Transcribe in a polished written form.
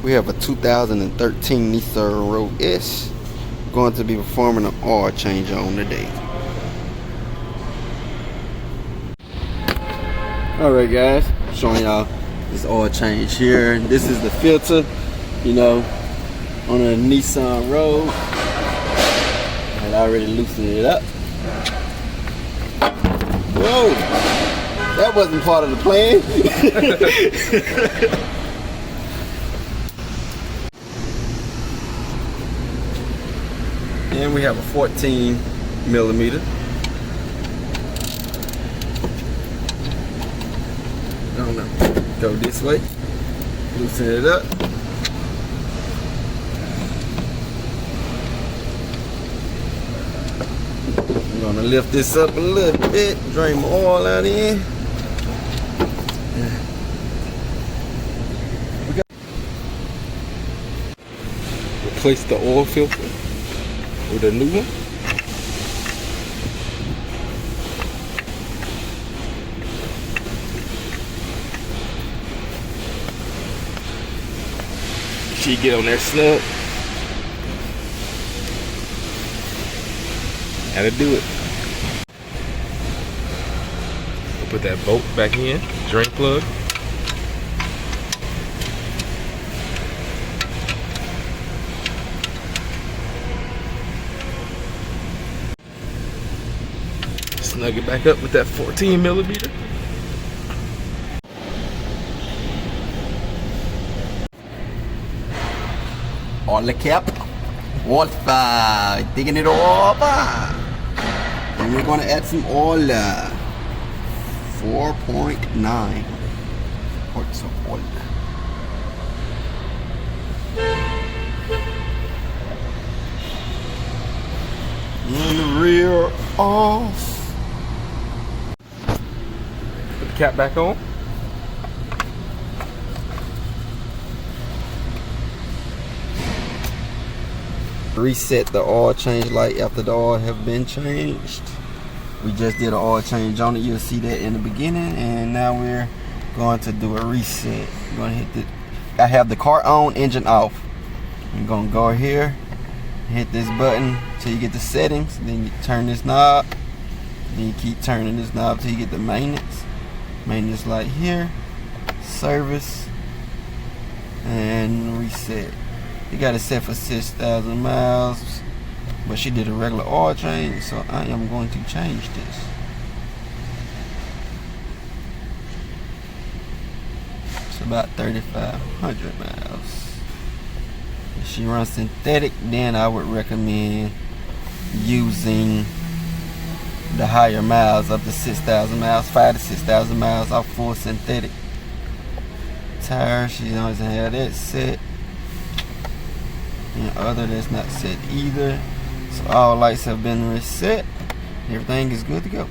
We have a 2013 Nissan Rogue S. Going to be performing an oil change on today. Alright guys, showing y'all this oil change here. This is the filter, you know, on a Nissan Rogue. I had already loosened it up. Whoa! That wasn't part of the plan. And we have a 14 millimeter. I don't know. Go this way. Loosen it up. I'm gonna lift this up a little bit. Drain my oil out in. Replace the oil filter with a new one. She get on there snug. How to do it. We'll put that bolt back in, drain plug. Snug it back up with that 14 millimeter. On the cap, oil fire, digging it over. And we're gonna add some oil, 4.9 quarts of oil. And the rear off. Put the cap back on. Reset the oil change light after the oil have been changed. We just did an oil change on it. You'll see that in the beginning, and now we're going to do a reset. We're going to hit the. I have the car on, engine off. I'm going to go here, hit this button till you get the settings. Then you turn this knob. Then you keep turning this knob till you get the maintenance. Maintenance light here, service, and reset. You got it set for 6,000 miles, but she did a regular oil change, so I am going to change this. It's about 3,500 miles. If she runs synthetic, then I would recommend using the higher miles, up to 6,000 miles, 5,000 to 6,000 miles off full synthetic. Tire, she always have that set. And other that's not set either. So all lights have been reset. Everything is good to go.